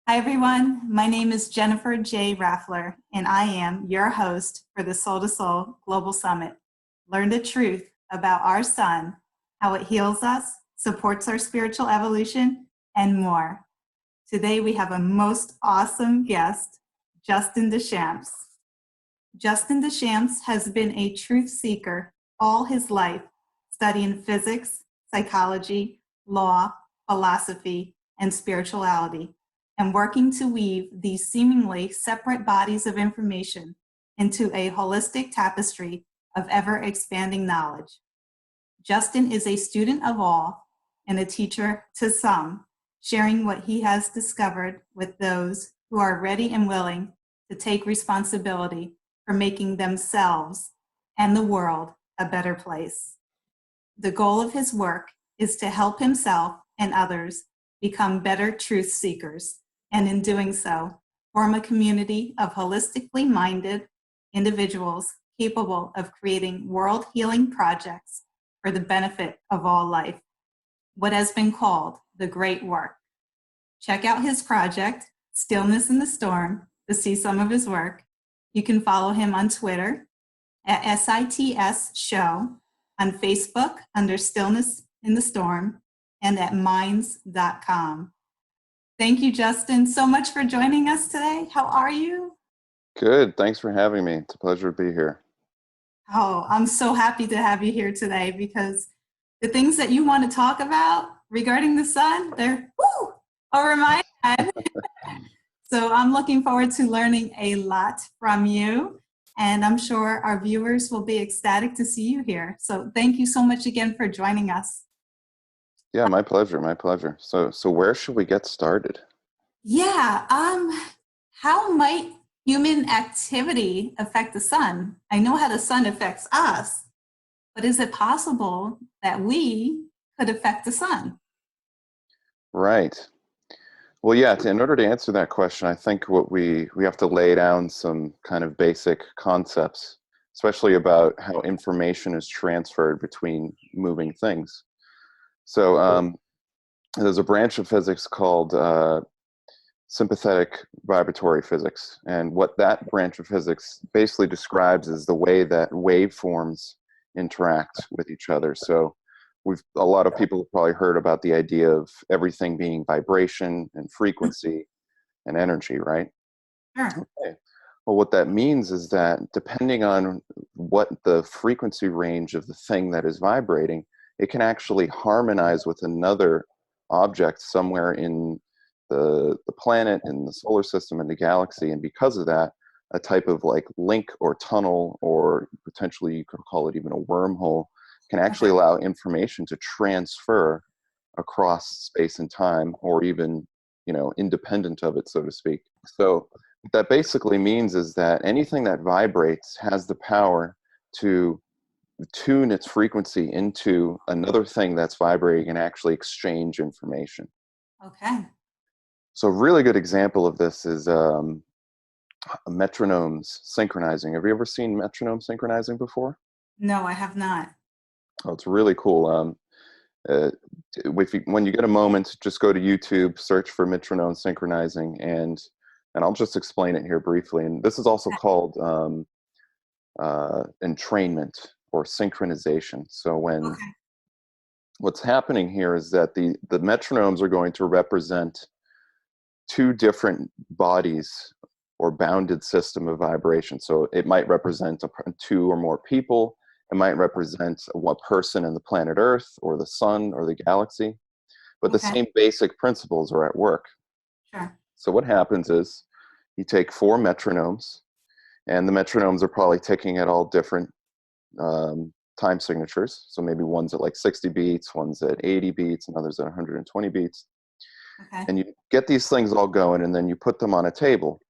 Hi, everyone. My name is Jennifer J. Raffler, and I am your host for the Sol2Soul Global Summit. Learn the truth about our sun, how it heals us, supports our spiritual evolution, and more. Today, we have a most awesome guest, Justin Deschamps. Justin Deschamps has been a truth seeker all his life, studying physics, psychology, law, philosophy, and spirituality, and working to weave these seemingly separate bodies of information into a holistic tapestry of ever-expanding knowledge. Justin is a student of all and a teacher to some, sharing what he has discovered with those who are ready and willing to take responsibility for making themselves and the world a better place. The goal of his work is to help himself and others become better truth seekers, and in doing so, form a community of holistically minded individuals capable of creating world-healing projects for the benefit of all life, what has been called the great work. Check out his project, Stillness in the Storm, to see some of his work. You can follow him on Twitter at SITS Show, on Facebook under Stillness in the Storm, and at minds.com. Thank you, Justin, so much for joining us today. How are you? Good. Thanks for having me. It's a pleasure to be here. Oh, I'm so happy to have you here today because the things that you want to talk about regarding the sun, they're over my head. So I'm looking forward to learning a lot from you, and I'm sure our viewers will be ecstatic to see you here. So thank you so much again for joining us. Yeah, my pleasure. My pleasure. So where should we get started? Yeah, how might human activity affect the sun? I know how the sun affects us, but is it possible that we could affect the sun? Right. Well, yeah, in order to answer that question, I think what we have to lay down some kind of basic concepts, especially about how information is transferred between moving things. So there's a branch of physics called sympathetic vibratory physics. And what that branch of physics basically describes is the way that waveforms interact with each other. So a lot of people have probably heard about the idea of everything being vibration and frequency and energy, right? Sure. Okay. Well, what that means is that depending on what the frequency range of the thing that is vibrating, it can actually harmonize with another object somewhere in the planet, in the solar system, in the galaxy. And because of that, a type of like link or tunnel, or potentially you could call it even a wormhole, can actually allow information to transfer across space and time, or even, independent of it, so to speak. So what that basically means is that anything that vibrates has the power to tune its frequency into another thing that's vibrating and actually exchange information. Okay. So a really good example of this is metronomes synchronizing. Have you ever seen metronome synchronizing before? No, I have not. Oh, it's really cool. When you get a moment, just go to YouTube, search for metronome synchronizing, and I'll just explain it here briefly. And this is also called entrainment or synchronization. So what's happening here is that the metronomes are going to represent two different bodies or bounded system of vibration. So it might represent two or more people. It might represent one person in the planet Earth or the sun or the galaxy. But the same basic principles are at work. Sure. So what happens is you take 4 metronomes, and the metronomes are probably ticking at all different time signatures. So maybe one's at like 60 beats, one's at 80 beats, and others at 120 beats. Okay. And you get these things all going, and then you put them on a table.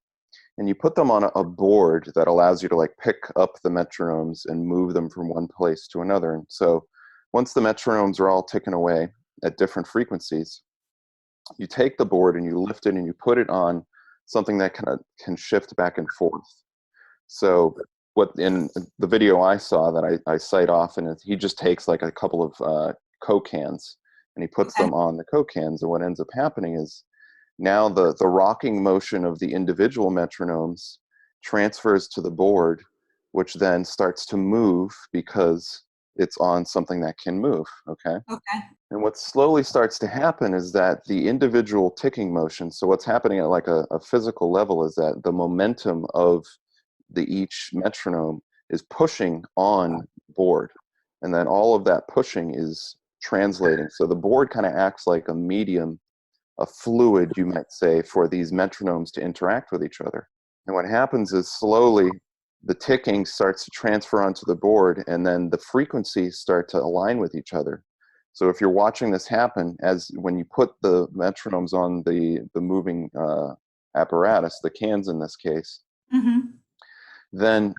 And you put them on a board that allows you to like pick up the metronomes and move them from one place to another. And so once the metronomes are all ticking away at different frequencies, you take the board and you lift it and you put it on something that can shift back and forth. So what in the video I saw that I cite often is he just takes like a couple of Coke cans and he puts them on the Coke cans. And what ends up happening is now the rocking motion of the individual metronomes transfers to the board, which then starts to move because it's on something that can move, okay? Okay. And what slowly starts to happen is that the individual ticking motion, so what's happening at like a physical level is that the momentum of each metronome is pushing on board. And then all of that pushing is translating. So the board kind of acts like a medium, a fluid, you might say, for these metronomes to interact with each other. And what happens is slowly the ticking starts to transfer onto the board, and then the frequencies start to align with each other. So if you're watching this happen, as when you put the metronomes on the moving apparatus, the cans in this case, Mm-hmm. then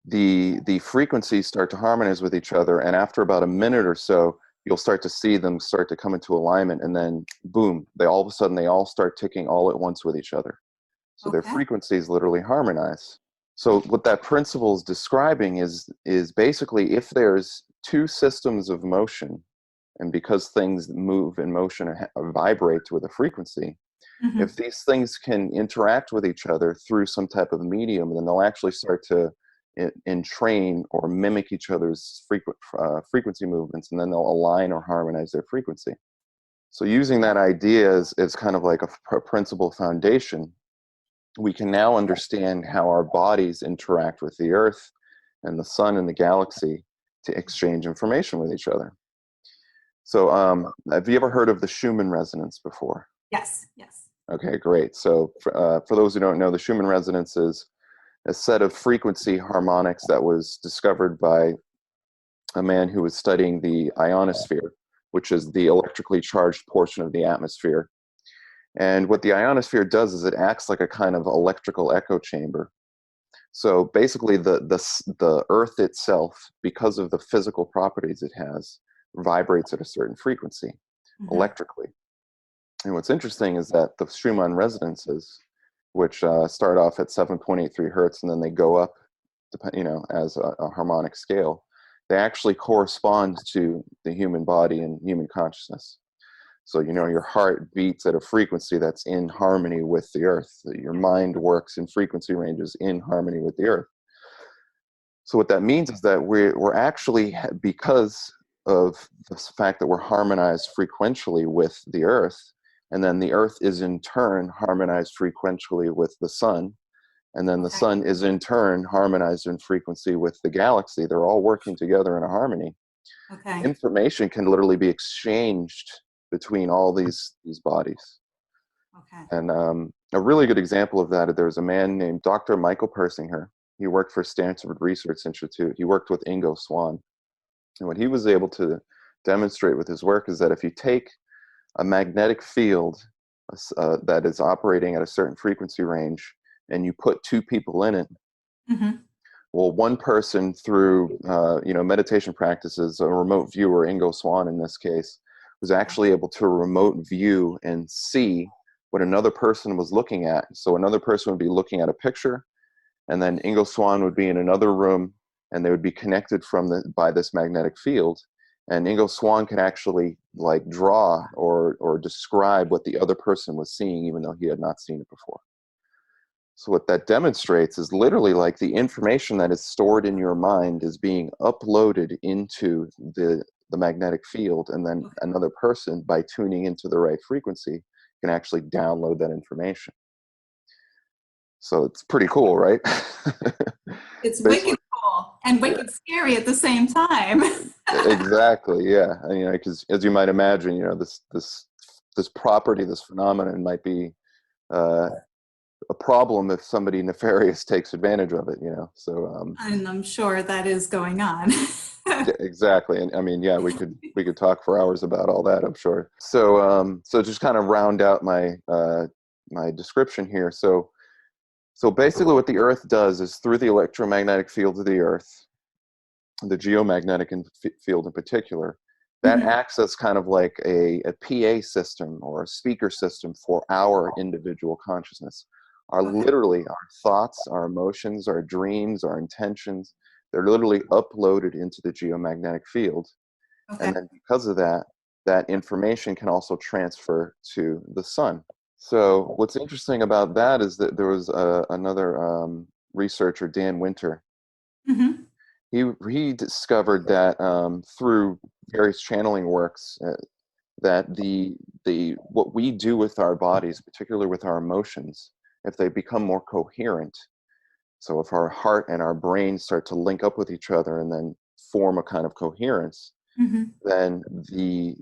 the frequencies start to harmonize with each other, and after about a minute or so, you'll start to see them start to come into alignment, and then boom, they all of a sudden they all start ticking all at once with each other. So their Okay. frequencies literally harmonize. So what that principle is describing is basically if there's two systems of motion, and because things move in motion or vibrate with a frequency, if Mm-hmm. these things can interact with each other through some type of medium, then they'll actually start to entrain or mimic each other's frequency movements, and then they'll align or harmonize their frequency. So using that idea as kind of like a principal foundation, we can now understand how our bodies interact with the Earth and the sun and the galaxy to exchange information with each other. So have you ever heard of the Schumann resonance before? Yes. Yes. Okay, great. So for those who don't know, the Schumann resonance is a set of frequency harmonics that was discovered by a man who was studying the ionosphere, which is the electrically charged portion of the atmosphere. And what the ionosphere does is it acts like a kind of electrical echo chamber. So basically, the Earth itself, because of the physical properties it has, vibrates at a certain frequency Mm-hmm. electrically. And what's interesting is that the Schumann resonances, which start off at 7.83 hertz, and then they go up, as a harmonic scale, they actually correspond to the human body and human consciousness. So, your heart beats at a frequency that's in harmony with the Earth. Your mind works in frequency ranges in harmony with the Earth. So what that means is that we're actually, because of the fact that we're harmonized frequentially with the Earth, and then the Earth is in turn harmonized frequentially with the sun, and then the Okay. sun is in turn harmonized in frequency with the galaxy. They're all working together in a harmony. Okay. Information can literally be exchanged between all these bodies. Okay. And a really good example of that, there was a man named Dr. Michael Persinger. He worked for Stanford Research Institute. He worked with Ingo Swann. And what he was able to demonstrate with his work is that if you take a magnetic field that is operating at a certain frequency range and you put two people in it, Mm-hmm. well, one person through meditation practices, a remote viewer, Ingo Swann in this case, was actually able to remote view and see what another person was looking at. So another person would be looking at a picture, and then Ingo Swann would be in another room, and they would be connected by this magnetic field. And Ingo Swann can actually like draw or describe what the other person was seeing, even though he had not seen it before. So what that demonstrates is literally like the information that is stored in your mind is being uploaded into the magnetic field, and then Okay. another person, by tuning into the right frequency, can actually download that information. So it's pretty cool, right? It's Basically, wicked cool and yeah, wicked scary at the same time. exactly, yeah. And, because as you might imagine, this property, this phenomenon might be uh, a problem if somebody nefarious takes advantage of it. So And I'm sure that is going on. yeah, exactly. And I mean, yeah, we could talk for hours about all that, I'm sure. So just kind of round out my description here. So basically what the Earth does is, through the electromagnetic field of the Earth, the geomagnetic field in particular, that Mhm. acts as kind of like a PA system or a speaker system for our individual consciousness. Okay. Literally our thoughts, our emotions, our dreams, our intentions, they're literally uploaded into the geomagnetic field. Okay. And then because of that, that information can also transfer to the sun. So what's interesting about that is that there was another researcher, Dan Winter. Mm-hmm. He discovered that through various channeling works, that the what we do with our bodies, particularly with our emotions, if they become more coherent, so if our heart and our brain start to link up with each other and then form a kind of coherence, Mm-hmm. then the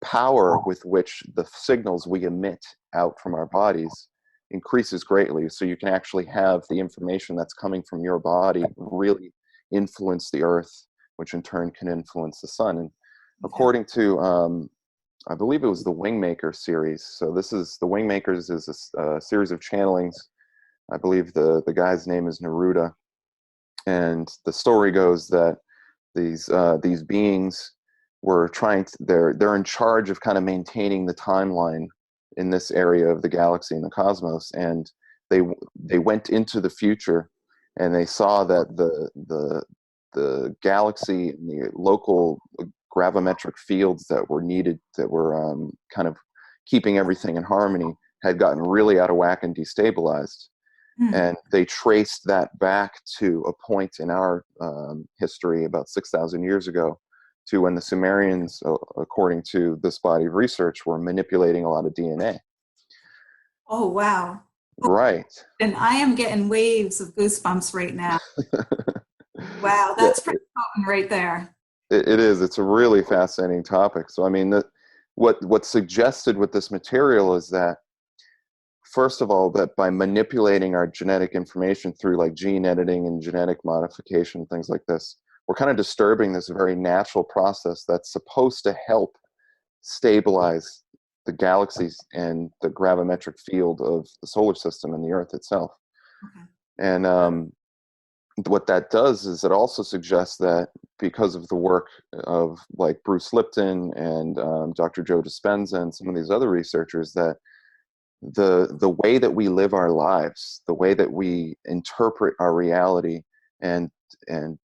power with which the signals we emit out from our bodies increases greatly. So you can actually have the information that's coming from your body really influence the earth, which in turn can influence the sun. And Okay. according to I believe it was the Wingmaker series. So this is the Wingmakers is a series of channelings. I believe the guy's name is Neruda, and the story goes that these beings were trying to, they're in charge of kind of maintaining the timeline in this area of the galaxy and the cosmos, and they they went into the future, and they saw that the galaxy and the local gravimetric fields that were needed, that were kind of keeping everything in harmony, had gotten really out of whack and destabilized. Mm. And they traced that back to a point in our history about 6,000 years ago, to when the Sumerians, according to this body of research, were manipulating a lot of DNA. Oh, wow. Right. And I am getting waves of goosebumps right now. Wow, Yeah, that's pretty potent right there. it is. It's a really fascinating topic. So, I mean, what's suggested with this material is that, first of all, that by manipulating our genetic information through like gene editing and genetic modification, things like this, we're kind of disturbing this very natural process that's supposed to help stabilize the galaxies and the gravimetric field of the solar system and the Earth itself. Okay. And what that does is it also suggests that, because of the work of like Bruce Lipton and Dr. Joe Dispenza and some of these other researchers, that the way that we live our lives, the way that we interpret our reality, and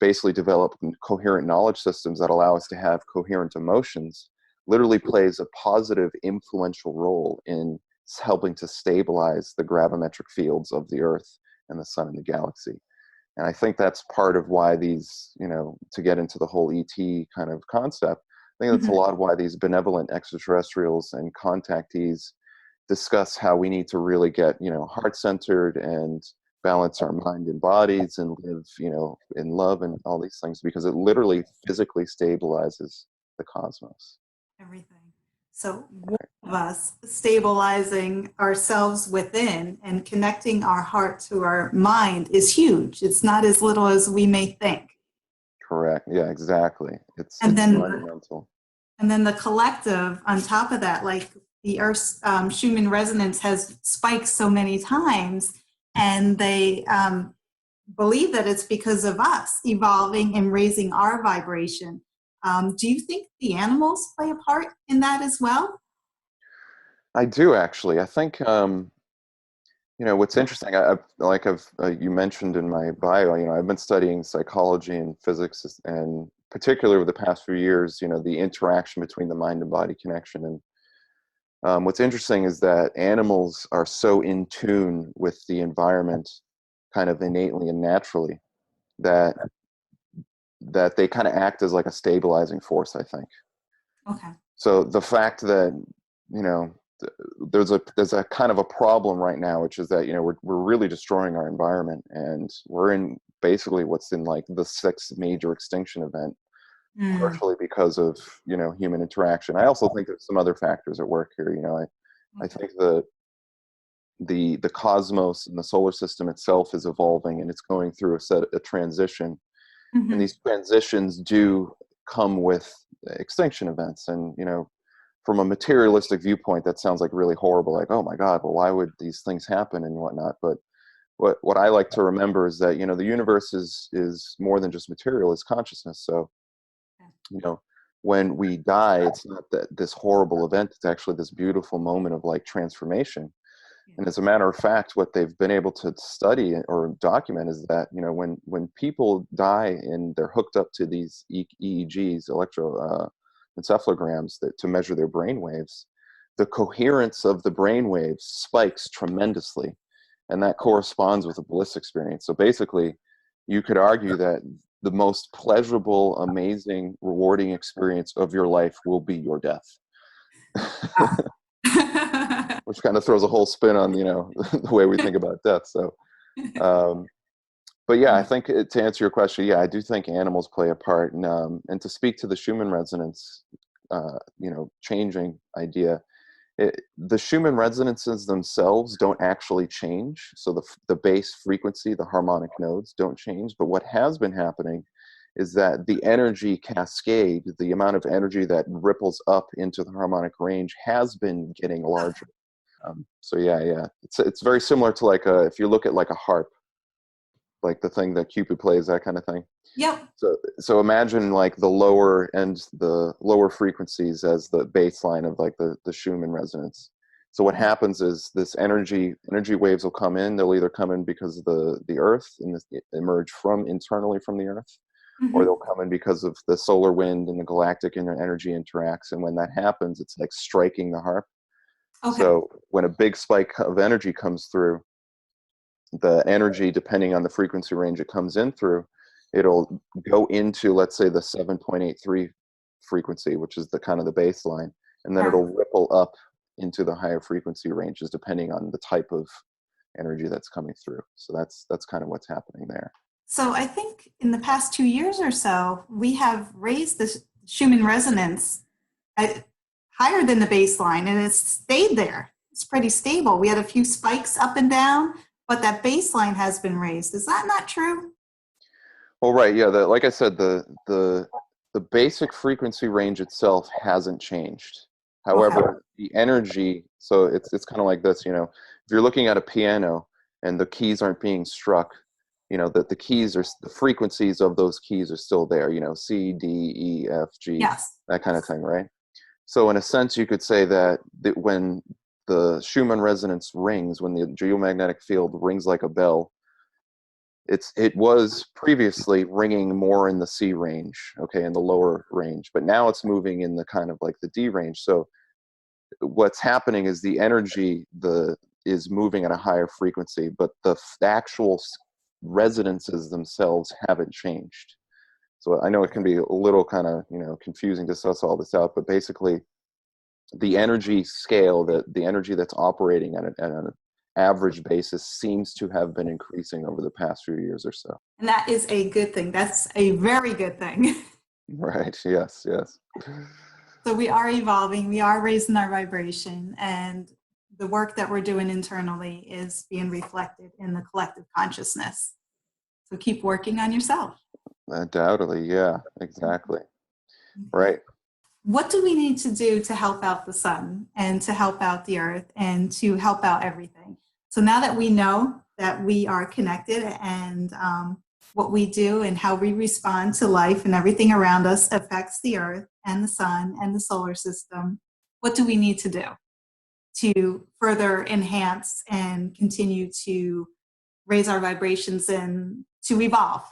basically develop coherent knowledge systems that allow us to have coherent emotions, literally plays a positive, influential role in helping to stabilize the gravimetric fields of the Earth and the Sun and the galaxy. And I think that's part of why these, to get into the whole ET kind of concept, I think that's a Mhm. lot of why these benevolent extraterrestrials and contactees discuss how we need to really get, heart-centered and balance our mind and bodies and live, in love and all these things, because it literally physically stabilizes the cosmos. Everything. So one of us stabilizing ourselves within and connecting our heart to our mind is huge. It's not as little as we may think. Correct. Yeah, exactly. And It's then monumental. and then the collective on top of that, like the Earth's Schumann resonance has spiked so many times, and they believe that it's because of us evolving and raising our vibration. Do you think the animals play a part in that as well? I do, actually. I think what's interesting. I've you mentioned in my bio. I've been studying psychology and physics, and particularly over the past few years, the interaction between the mind and body connection. And what's interesting is that animals are so in tune with the environment, kind of innately and naturally, that they kind of act as like a stabilizing force, I think. Okay. So the fact that, you know there's a kind of a problem right now, which is that, we're really destroying our environment, and we're in basically what's in like the sixth major extinction event, Mm, partially because of, human interaction. I also think there's some other factors at work here. I okay. think the cosmos and the solar system itself is evolving, and it's going through a transition, and Hmm. these transitions do come with extinction events. And from a materialistic viewpoint, that sounds like really horrible, like, oh my god, well, why would these things happen and whatnot. But what I like to remember is that, the universe is more than just material, it's consciousness. So, you know when we die, it's not that this horrible event, it's actually this beautiful moment of like transformation. Yeah. And as a matter of fact, what they've been able to study or document is that, when people die and they're hooked up to these EEGs, encephalograms to measure their brain waves, the coherence of the brain waves spikes tremendously, and that corresponds with a bliss experience. So basically, you could argue that the most pleasurable, amazing, rewarding experience of your life will be your death. Which kind of throws a whole spin on, the way we think about death. So, but yeah, I think to answer your question, yeah, I do think animals play a part. And to speak to the Schumann resonance, changing idea, the Schumann resonances themselves don't actually change. So the base frequency, the harmonic nodes don't change. But what has been happening is that the energy cascade, the amount of energy that ripples up into the harmonic range, has been getting larger. So yeah, it's very similar to like if you look at like a harp, like the thing that Cupid plays, that kind of thing. Yep. So imagine like the lower frequencies as the baseline of like the Schumann resonance. So what happens is this energy waves will come in. They'll either come in because of the Earth and emerge from internally from the Earth, or they'll come in because of the solar wind and the galactic energy interacts. And when that happens, it's like striking the harp. Okay. So when a big spike of energy comes through, the energy, depending on the frequency range it comes in through, it'll go into, let's say, the 7.83 frequency, which is the kind of the baseline, and then it'll ripple up into the higher frequency ranges depending on the type of energy that's coming through. So that's kind of what's happening there. So I think in the past 2 years or so, we have raised the Schumann resonance higher than the baseline, and it's stayed there. It's pretty stable. We had a few spikes up and down, but that baseline has been raised. Is that not true? Well, right, yeah. Like I said, the basic frequency range itself hasn't changed. However, the energy, so it's kind of like this, if you're looking at a piano and the keys aren't being struck, that the keys are, the frequencies of those keys are still there, C, D, E, F, G, Yes. that kind of thing, right? So in a sense, you could say that when the Schumann resonance rings, when the geomagnetic field rings like a bell, it was previously ringing more in the C range, okay, in the lower range, but now it's moving in the kind of like the D range. So what's happening is the energy is moving at a higher frequency, but the actual resonances themselves haven't changed. So I know it can be a little kind of confusing to suss all this out, but basically the energy scale, the energy that's operating at an average basis, seems to have been increasing over the past few years or so. And that is a good thing. That's a very good thing. Right. Yes. So we are evolving, we are raising our vibration, and the work that we're doing internally is being reflected in the collective consciousness. So keep working on yourself. Undoubtedly. Yeah, exactly. Right. What do we need to do to help out the sun and to help out the earth and to help out everything? So now that we know that we are connected and what we do and how we respond to life and everything around us affects the earth and the sun and the solar system, what do we need to do to further enhance and continue to raise our vibrations and to evolve?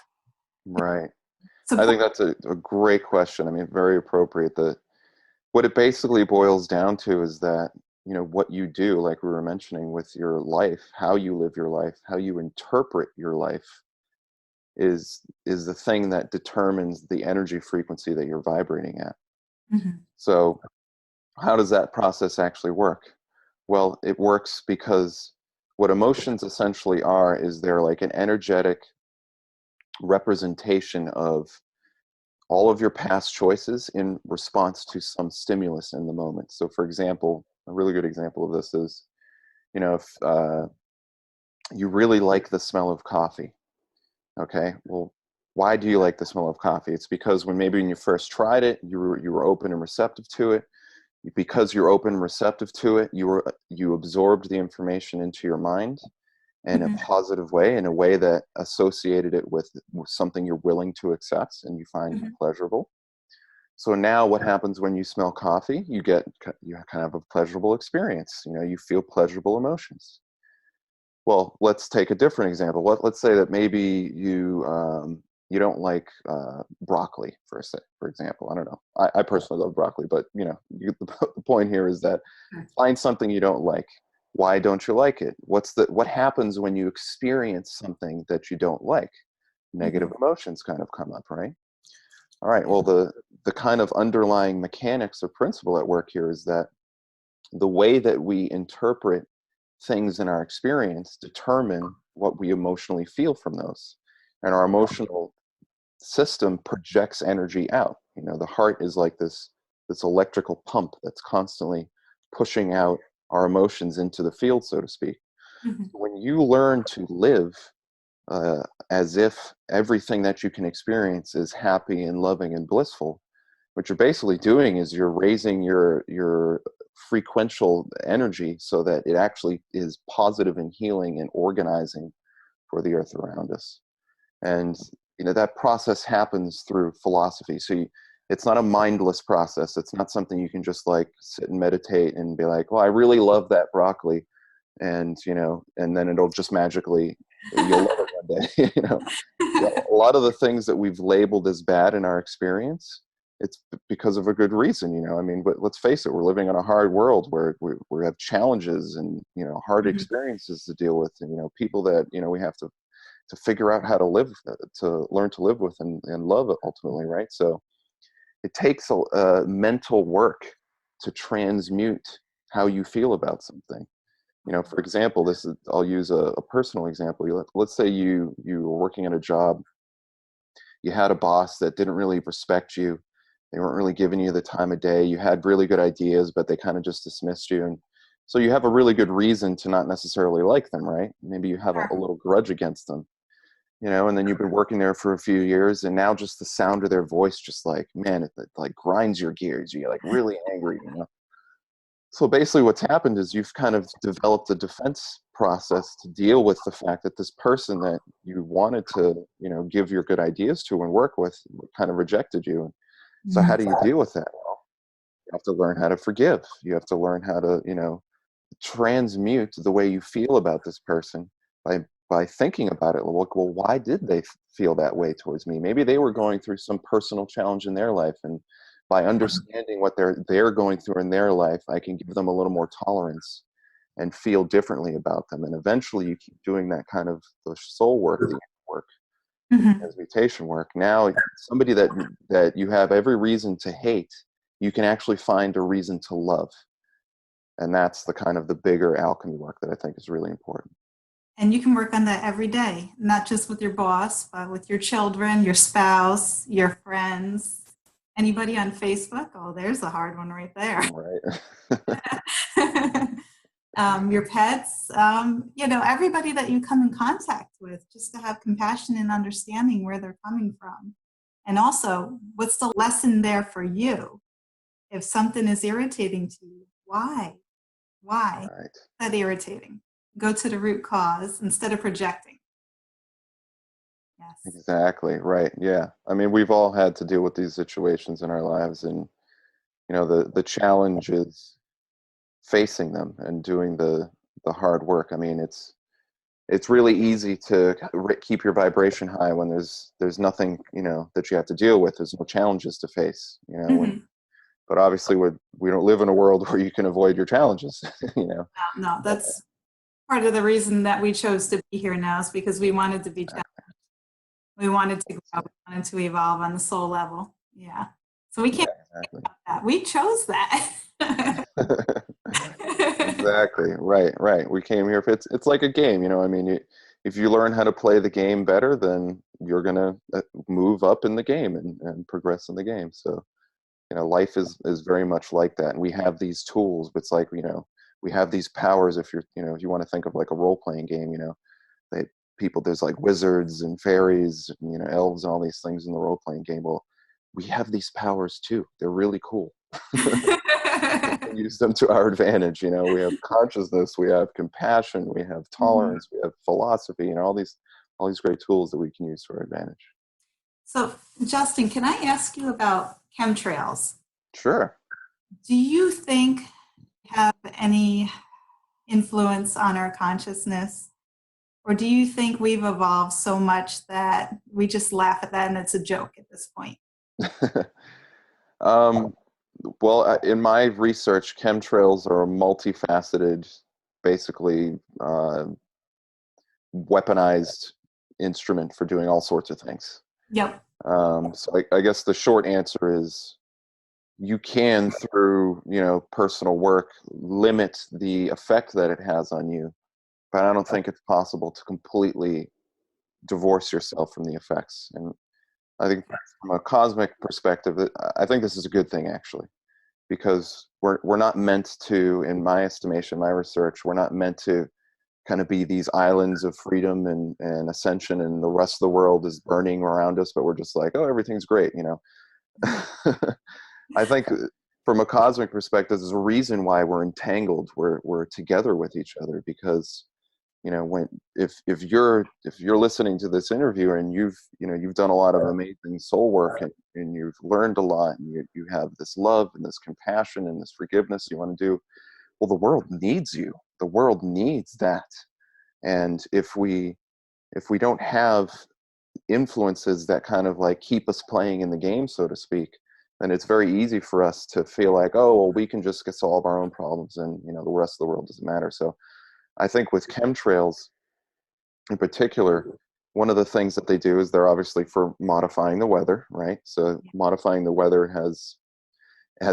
Right. I think that's a great question. I mean, very appropriate. What it basically boils down to is that, what you do, like we were mentioning with your life, how you live your life, how you interpret your life is the thing that determines the energy frequency that you're vibrating at. Mm-hmm. So how does that process actually work? Well, it works because what emotions essentially are is they're like an energetic representation of all of your past choices in response to some stimulus in the moment. So for example, a really good example of this is, if you really like the smell of coffee, okay, well, why do you like the smell of coffee? It's because when you first tried it, you were open and receptive to it. Because you're open and receptive to it, you absorbed the information into your mind in a positive way, in a way that associated it with something you're willing to accept and you find pleasurable. So now what happens when you smell coffee? You kind of a pleasurable experience. You feel pleasurable emotions. Well, let's take a different example. Let's say that maybe you you don't like broccoli, for example. I don't know. I personally love broccoli, but the point here is that find something you don't like. Why don't you like it? What happens when you experience something that you don't like? Negative emotions kind of come up, right? All right. Well, the kind of underlying mechanics or principle at work here is that the way that we interpret things in our experience determine what we emotionally feel from those. And our emotional system projects energy out. The heart is like this electrical pump that's constantly pushing out our emotions into the field, so to speak. When you learn to live as if everything that you can experience is happy and loving and blissful, what you're basically doing is you're raising your frequential energy so that it actually is positive and healing and organizing for the earth around us. And that process happens through philosophy. So it's not a mindless process. It's not something you can just like sit and meditate and be like, well, I really love that broccoli, and and then it'll just magically, you'll love it one day. A lot of the things that we've labeled as bad in our experience, it's because of a good reason. I mean, but let's face it, we're living in a hard world where we have challenges and hard experiences to deal with, and people that we have to figure out how to live, to learn to live with and love it ultimately, right? So it takes a mental work to transmute how you feel about something. For example, I'll use a personal example. Let's say you were working at a job, you had a boss that didn't really respect you. They weren't really giving you the time of day. You had really good ideas, but they kind of just dismissed you. And so you have a really good reason to not necessarily like them, right? Maybe you have a little grudge against them, and then you've been working there for a few years, and now just the sound of their voice, just like, man, it like grinds your gears. You're like really angry. So basically what's happened is you've kind of developed a defense process to deal with the fact that this person that you wanted to, give your good ideas to and work with kind of rejected you. So how do you deal with that? Well, you have to learn how to forgive. You have to learn how to, transmute the way you feel about this person by thinking about it. Well, why did they feel that way towards me? Maybe they were going through some personal challenge in their life, and by understanding what they're going through in their life, I can give them a little more tolerance and feel differently about them. And eventually you keep doing that kind of the soul work, the work, transmutation work. Now somebody that you have every reason to hate, you can actually find a reason to love. And that's the kind of the bigger alchemy work that I think is really important. And you can work on that every day, not just with your boss, but with your children, your spouse, your friends, anybody on Facebook. Oh, there's a hard one right there. Right. Your pets, everybody that you come in contact with, just to have compassion and understanding where they're coming from. And also, what's the lesson there for you? If something is irritating to you, why? Why Right. is that irritating? Go to the root cause instead of projecting. Yes. Exactly. Right. Yeah. I mean, we've all had to deal with these situations in our lives, and the challenge is facing them and doing the hard work. I mean, it's really easy to keep your vibration high when there's nothing that you have to deal with. There's no challenges to face. But obviously we don't live in a world where you can avoid your challenges. No, that's part of the reason that we chose to be here now, is because we wanted to be challenged. We wanted to grow, we wanted to evolve on the soul level. Yeah. So we can't exactly. that. We chose that. Exactly. Right. We came here. It's like a game, I mean, if you learn how to play the game better, then you're gonna move up in the game and progress in the game. So life is very much like that, and we have these tools. But it's like we have these powers. If if you want to think of like a role playing game, they there's like wizards and fairies, elves, and all these things in the role playing game. Well, we have these powers too. They're really cool. Use them to our advantage. We have consciousness, we have compassion, we have tolerance, we have philosophy, all these great tools that we can use to our advantage. So, Justin, can I ask you about chemtrails? Sure. Do you think have any influence on our consciousness? Or do you think we've evolved so much that we just laugh at that and it's a joke at this point? um, well, in my research, chemtrails are a multifaceted, basically weaponized instrument for doing all sorts of things. Yep. So I guess the short answer is you can, through personal work, limit the effect that it has on you, but I don't think it's possible to completely divorce yourself from the effects. And I think from a cosmic perspective, I think this is a good thing, actually, because we're not meant to, in my estimation, my research, we're not meant to kind of be these islands of freedom and ascension, and the rest of the world is burning around us, but we're just like, oh, everything's great, I think from a cosmic perspective, there's a reason why we're entangled. We're together with each other because when if you're listening to this interview and you've done a lot of amazing soul work, and you've learned a lot, and you have this love and this compassion and this forgiveness you want to do, well, the world needs you. The world needs that. And if we don't have influences that kind of like keep us playing in the game, so to speak, then it's very easy for us to feel like, oh, well, we can just solve our own problems, and the rest of the world doesn't matter. So I think with chemtrails in particular, one of the things that they do is they're obviously for modifying the weather, right? So modifying the weather has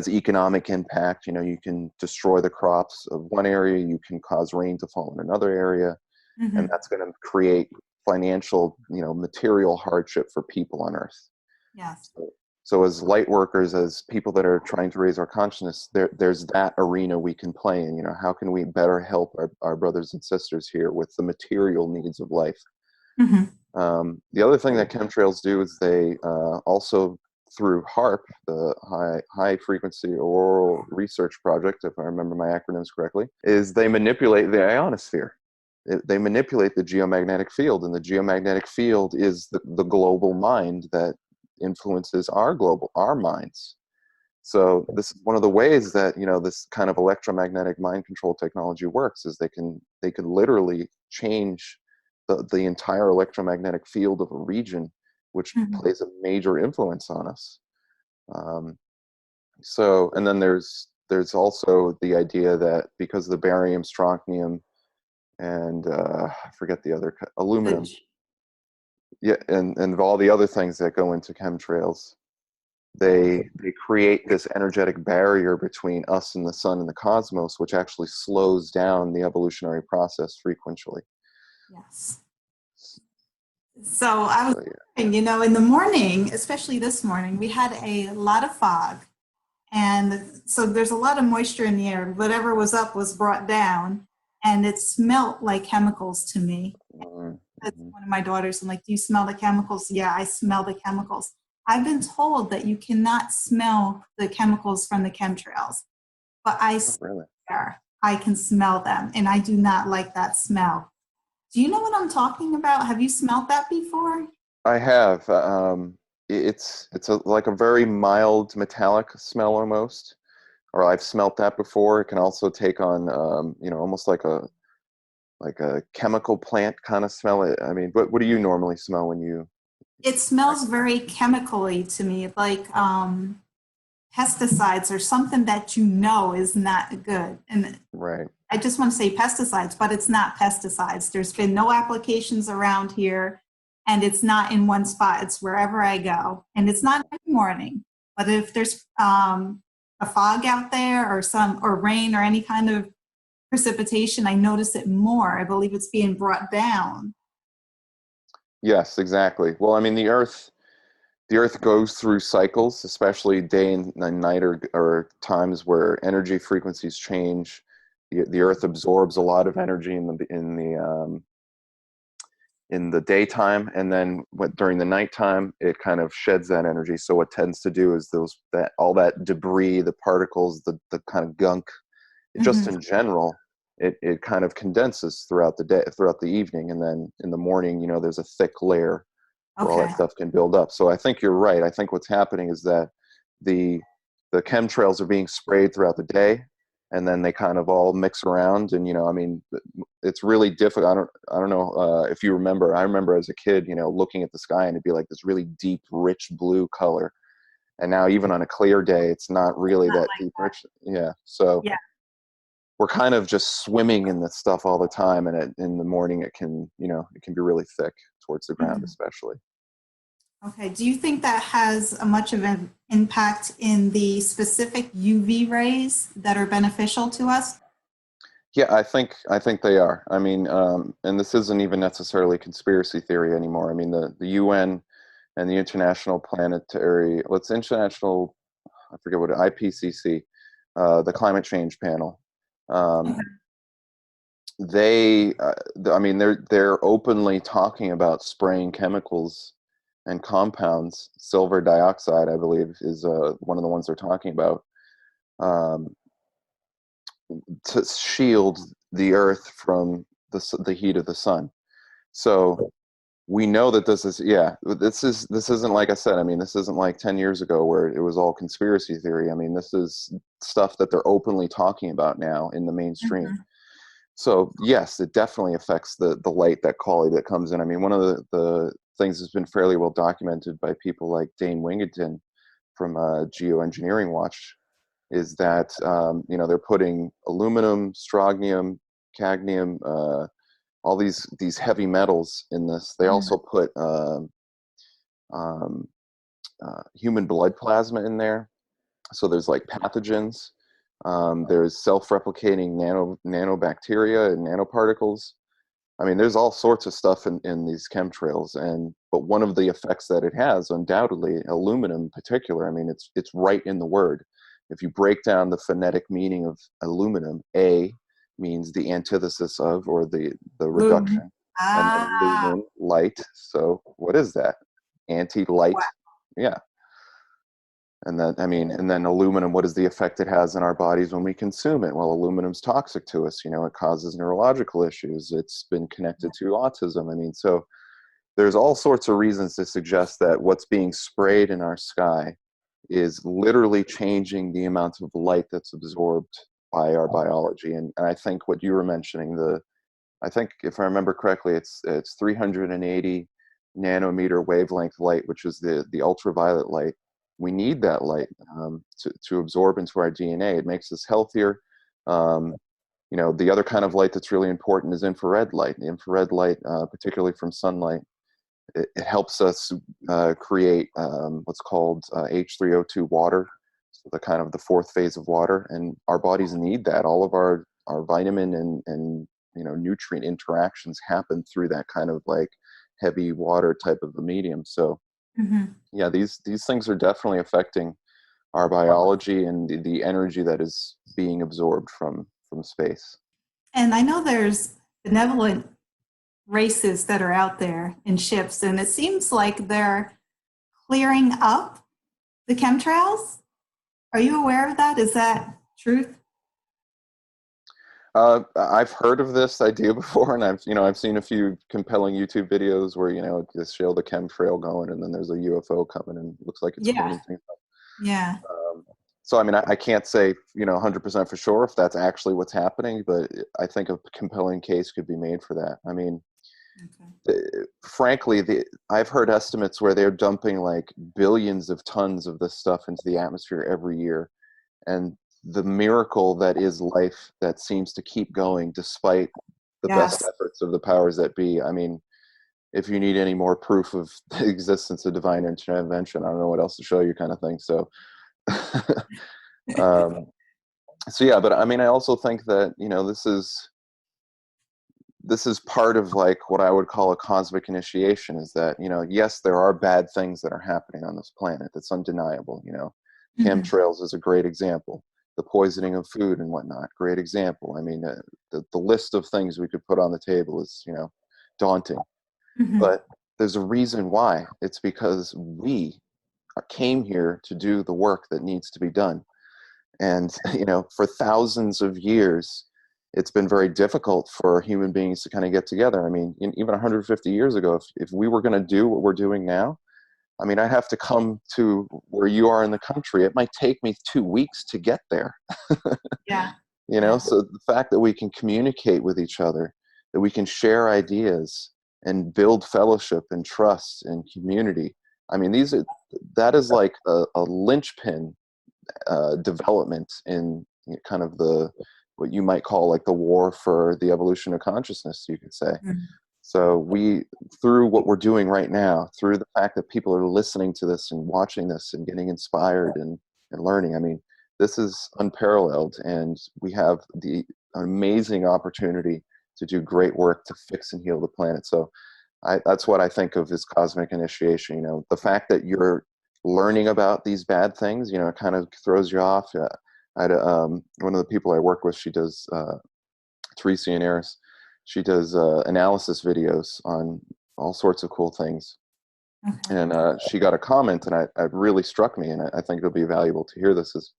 economic impact. You can destroy the crops of one area, you can cause rain to fall in another area, and Hmm. that's going to create financial, material hardship for people on Earth. Yes. So as light workers, as people that are trying to raise our consciousness, there's that arena we can play in. How can we better help our brothers and sisters here with the material needs of life? Hmm. The other thing that chemtrails do is they also, through HARP, the High Frequency Auroral Research Project, if I remember my acronyms correctly, is they manipulate the ionosphere. They manipulate the geomagnetic field, and the geomagnetic field is the global mind that influences our minds. So this is one of the ways that this kind of electromagnetic mind control technology works, is they can literally change the entire electromagnetic field of a region, which Hmm. plays a major influence on us. So, and then there's also the idea that because of the barium, strontium, and I forget the other aluminum, Good. yeah, and all the other things that go into chemtrails, they create this energetic barrier between us and the sun and the cosmos, which actually slows down the evolutionary process frequently. Yes. So I was So yeah. wondering, in the morning, especially this morning, we had a lot of fog. And so there's a lot of moisture in the air. Whatever was up was brought down, and it smelled like chemicals to me. That's Mm-hmm. one of my daughters. I'm like, do you smell the chemicals? Yeah, I smell the chemicals. I've been told that you cannot smell the chemicals from the chemtrails, but I Oh, really? swear I can smell them, and I do not like that smell. Do you know what I'm talking about? Have you smelled that before? I have. It's like a very mild metallic smell almost, or I've smelt that before. It can also take on, almost like a chemical plant kind of smell. I mean, what do you normally smell when you? It smells very chemically to me, like pesticides or something that is not good. And Right. I just want to say pesticides, but it's not pesticides. There's been no applications around here, and it's not in one spot. It's wherever I go, and it's not every morning. But if there's a fog out there or rain or any kind of precipitation, I notice it more. I believe it's being brought down. Yes, exactly. Well, I mean, the earth goes through cycles, especially day and night, or times where energy frequencies change. The earth absorbs a lot of energy in the daytime, and then during the nighttime it kind of sheds that energy. So what tends to do is that all that debris, the particles, the kind of gunk, just Hmm. in general, it kind of condenses throughout the day, throughout the evening, and then in the morning, there's a thick layer where all that Okay. stuff can build up. So I think you're right. I think what's happening is that the the chemtrails are being sprayed throughout the day, and then they kind of all mix around. And I mean, it's really difficult. I don't know if you remember. I remember as a kid, looking at the sky and it'd be like this really deep, rich blue color. And now even on a clear day, it's not really Not that like deep rich. Yeah. So yeah. we're kind of just swimming in this stuff all the time. And in the morning, it can be really thick towards the ground, Mhm. especially. Okay. Do you think that has a much of an impact in the specific UV rays that are beneficial to us? Yeah, I think they are. I mean, and this isn't even necessarily conspiracy theory anymore. I mean, the UN and the International Planetary, what's international, I forget what, IPCC, the Climate Change Panel. Um, I mean, they're openly talking about spraying chemicals and compounds. Silver dioxide, I believe, is one of the ones they're talking about, um, to shield the Earth from the heat of the sun. So we know that this isn't, like I said, I mean, this isn't like 10 years ago where it was all conspiracy theory. I mean, this is stuff that they're openly talking about now in the mainstream. Mhm. So yes, it definitely affects the light, that quality that comes in. I mean, one of the things that's been fairly well documented by people like Dane Wingington from Geoengineering Watch is that they're putting aluminum, strontium, cadmium, all these heavy metals in this. They Mhm. also put um, human blood plasma in there. So there's like pathogens. There's self-replicating nanobacteria and nanoparticles. I mean, there's all sorts of stuff in these chemtrails, but one of the effects that it has, undoubtedly, aluminum in particular. I mean, it's right in the word. If you break down the phonetic meaning of aluminum, A means the antithesis of, or the Lumen. reduction, and then Ah, lumen, light. So what is that? Anti-light. wow. Yeah. And then, I mean, and then aluminum, what is the effect it has in our bodies when we consume it? Well, aluminum's toxic to us. It causes neurological issues. It's been connected to autism. I mean, so there's all sorts of reasons to suggest that what's being sprayed in our sky is literally changing the amount of light that's absorbed by our biology. And I think what you were mentioning, I think if I remember correctly, it's 380 nanometer wavelength light, which is the ultraviolet light. We need that light to absorb into our DNA. It makes us healthier. Um, the other kind of light that's really important is infrared light. The infrared light, particularly from sunlight, it helps us create what's called H3O2 water, so the kind of the fourth phase of water, and our bodies need that. All of our vitamin and nutrient interactions happen through that kind of like heavy water type of a medium. So Mhm. yeah, these things are definitely affecting our biology and the energy that is being absorbed from space. And I know there's benevolent races that are out there in ships, and it seems like they're clearing up the chemtrails. Are you aware of that? Is that truth? I've heard of this idea before, and I've seen a few compelling YouTube videos where just show the chemtrail going, and then there's a UFO coming, and looks like it's Yeah. cleaning things up. Yeah. So I mean, I can't say 100% for sure if that's actually what's happening, but I think a compelling case could be made for that. I mean, Okay. frankly, I've heard estimates where they're dumping like billions of tons of this stuff into the atmosphere every year, and the miracle that is life that seems to keep going despite the best Yes. efforts of the powers that be. I mean, if you need any more proof of the existence of divine intervention, I don't know what else to show you, kind of thing. So, um, so yeah, but I mean, I also think that this is part of like what I would call a cosmic initiation. Is that yes, there are bad things that are happening on this planet. That's undeniable. Mhm. Chemtrails is a great example. The poisoning of food and whatnot, great example. I mean, the list of things we could put on the table is daunting. Mhm. But there's a reason why. It's because we came here to do the work that needs to be done. And for thousands of years, it's been very difficult for human beings to kind of get together. I mean, even 150 years ago, if we were going to do what we're doing now, I mean, I'd have to come to where you are in the country. It might take me 2 weeks to get there. Yeah. You know, Yeah. so the fact that we can communicate with each other, that we can share ideas and build fellowship and trust and community. I mean, that is like a linchpin development in kind of the what you might call like the war for the evolution of consciousness, you could say. Mm. So through what we're doing right now, through the fact that people are listening to this and watching this and getting inspired and learning, I mean, this is unparalleled, and we have the amazing opportunity to do great work to fix and heal the planet. So that's what I think of as cosmic initiation. You know, the fact that you're learning about these bad things, you know, it kind of throws you off. I had one of the people I work with, she does Teresa Inaris. She does analysis videos on all sorts of cool things. Okay. And she got a comment, and it really struck me, and I think it'll be valuable to hear this. Is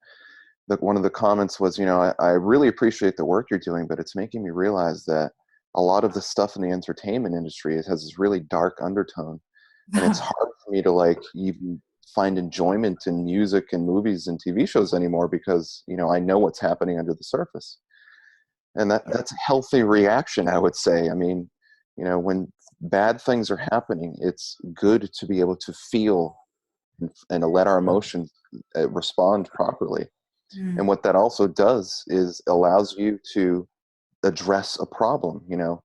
that one of the comments was, you know, I really appreciate the work you're doing, but it's making me realize that a lot of the stuff in the entertainment industry has this really dark undertone, and it's hard for me to like even find enjoyment in music and movies and TV shows anymore because, you know, I know what's happening under the surface. And that's a healthy reaction, I would say. I mean, you know, when bad things are happening, it's good to be able to feel and to let our emotions respond properly. And Mm. what that also does is allows you to address a problem. You know,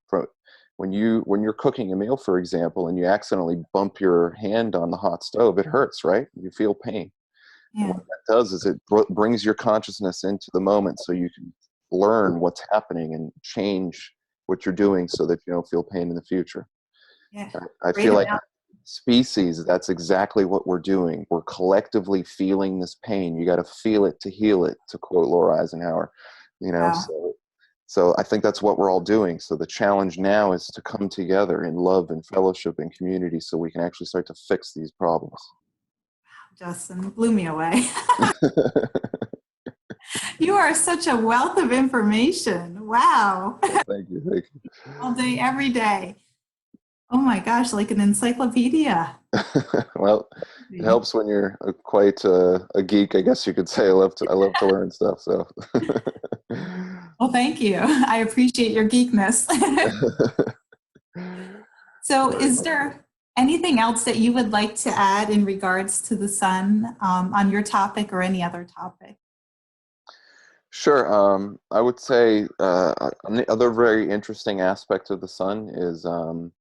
when you're cooking a meal, for example, and you accidentally bump your hand on the hot stove, it hurts, right? You feel pain. And Yeah. what that does is it brings your consciousness into the moment so you can learn what's happening and change what you're doing so that you don't feel pain in the future. Yeah. I Great feel like analogy. species, that's exactly what we're doing. We're collectively feeling this pain. You got to feel it to heal it, to quote Laura Eisenhower. You know, Wow. so I think that's what we're all doing. So the challenge now is to come together in love and fellowship and community so we can actually start to fix these problems. Justin blew me away. You are such a wealth of information. Wow. Thank you. Thank All day, every day. Oh my gosh, like an encyclopedia. you. Well, it helps when you're quite a geek, I guess you could say. I love to learn stuff. So, Well, thank you. I appreciate your geekness. So, is there anything else that you would like to add in regards to the sun on your topic or any other topic? sure. I would say the other very interesting aspect of the sun is, and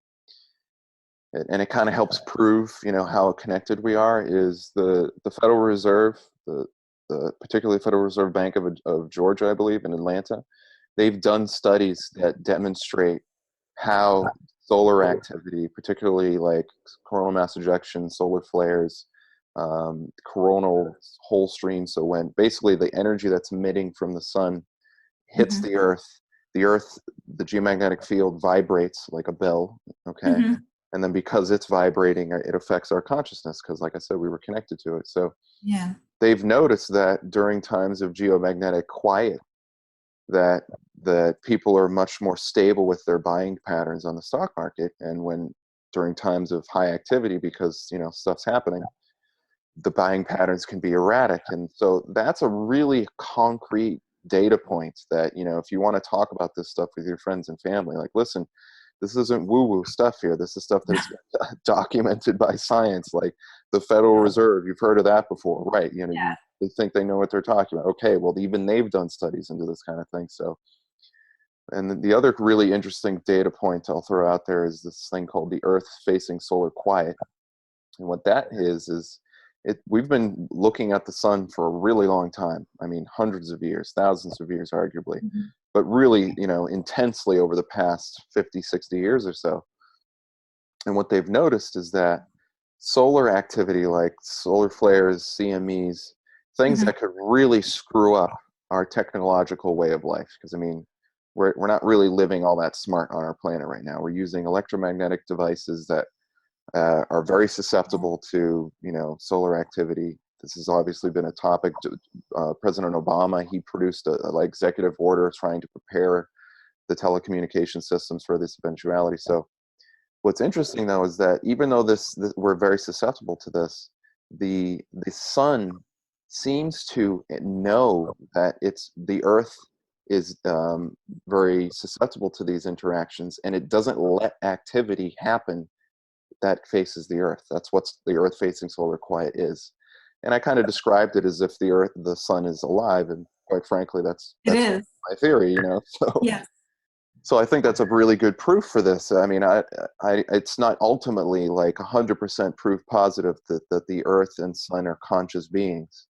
it kind of helps prove, you know, how connected we are. Is the Federal Reserve, the particularly Federal Reserve Bank of Georgia, I believe, in Atlanta. They've done studies that demonstrate how solar activity, particularly like coronal mass ejection, solar flares, coronal whole stream. So when basically the energy that's emitting from the sun hits Hmm. the earth, the geomagnetic field vibrates like a bell. Okay. Hmm. And then because it's vibrating, it affects our consciousness because, like I said, we were connected to it. So Yeah. they've noticed that during times of geomagnetic quiet, that people are much more stable with their buying patterns on the stock market, and when during times of high activity, because you know stuff's happening, the buying patterns can be erratic. And so that's a really concrete data point that, you know, if you want to talk about this stuff with your friends and family, like, listen, this isn't woo-woo stuff here. This is stuff that is documented by science, like the Federal Reserve. You've heard of that before, right? You know, they think they know what they're talking about. Okay, well, even they've done studies into this kind of thing. So, and then the other really interesting data point I'll throw out there is this thing called the Earth facing solar quiet. And what that is we've been looking at the sun for a really long time. I mean, hundreds of years, thousands of years, arguably, Mhm. but really, you know, intensely over the past 50, 60 years or so. And what they've noticed is that solar activity like solar flares, CMEs, things Mhm. that could really screw up our technological way of life. Because, I mean, we're not really living all that smart on our planet right now. We're using electromagnetic devices that are very susceptible to, you know, solar activity. This has obviously been a topic. President Obama, he produced a like executive order trying to prepare the telecommunication systems for this eventuality. So what's interesting though is that even though this we're very susceptible to this, the sun seems to know that it's the Earth is very susceptible to these interactions, and it doesn't let activity happen that faces the earth. That's what the earth facing solar quiet is. And I kind of described it as if the sun is alive, and quite frankly, that's It is. my theory, you know. Yes. So I think that's a really good proof for this. I mean, it's not ultimately like 100% proof positive that the earth and sun are conscious beings,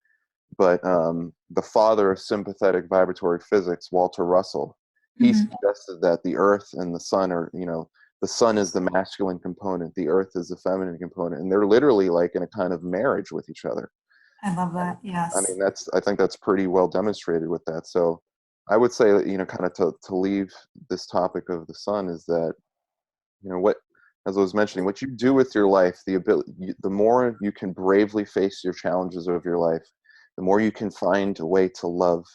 but the father of sympathetic vibratory physics, Walter Russell, he Mhm. suggested that the earth and the sun are, you know, the sun is the masculine component, the earth is the feminine component, and they're literally like in a kind of marriage with each other. I love And that. I Yes. mean, I think that's pretty well demonstrated with that. So I would say that, you know, kind of to leave this topic of the sun is that, you know, what, as I was mentioning, what you do with your life, the more you can bravely face your challenges of your life, the more you can find a way to love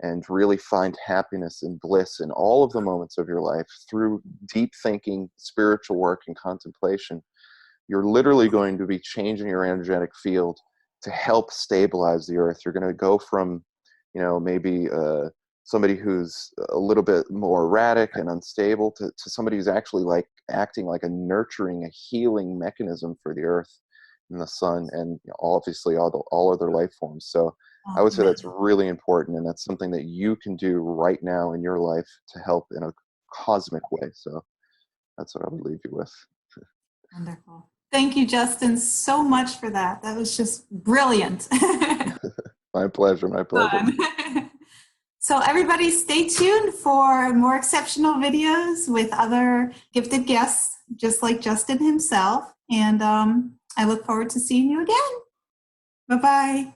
and really find happiness and bliss in all of the moments of your life through deep thinking, spiritual work, and contemplation. You're literally going to be changing your energetic field to help stabilize the earth. You're going to go from, you know, maybe somebody who's a little bit more erratic and unstable to somebody who's actually like acting like a nurturing, a healing mechanism for the earth and the sun, and, you know, obviously all other life forms. So I Oh, would say amen. that's really important, and that's something that you can do right now in your life to help in a cosmic way. So that's what I would leave you with. Wonderful. Thank you, Justin, so much for that. That was just brilliant. My pleasure. My pleasure. Fun. So everybody stay tuned for more exceptional videos with other gifted guests, just like Justin himself. And I look forward to seeing you again. Bye-bye.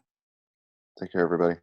Take care, everybody.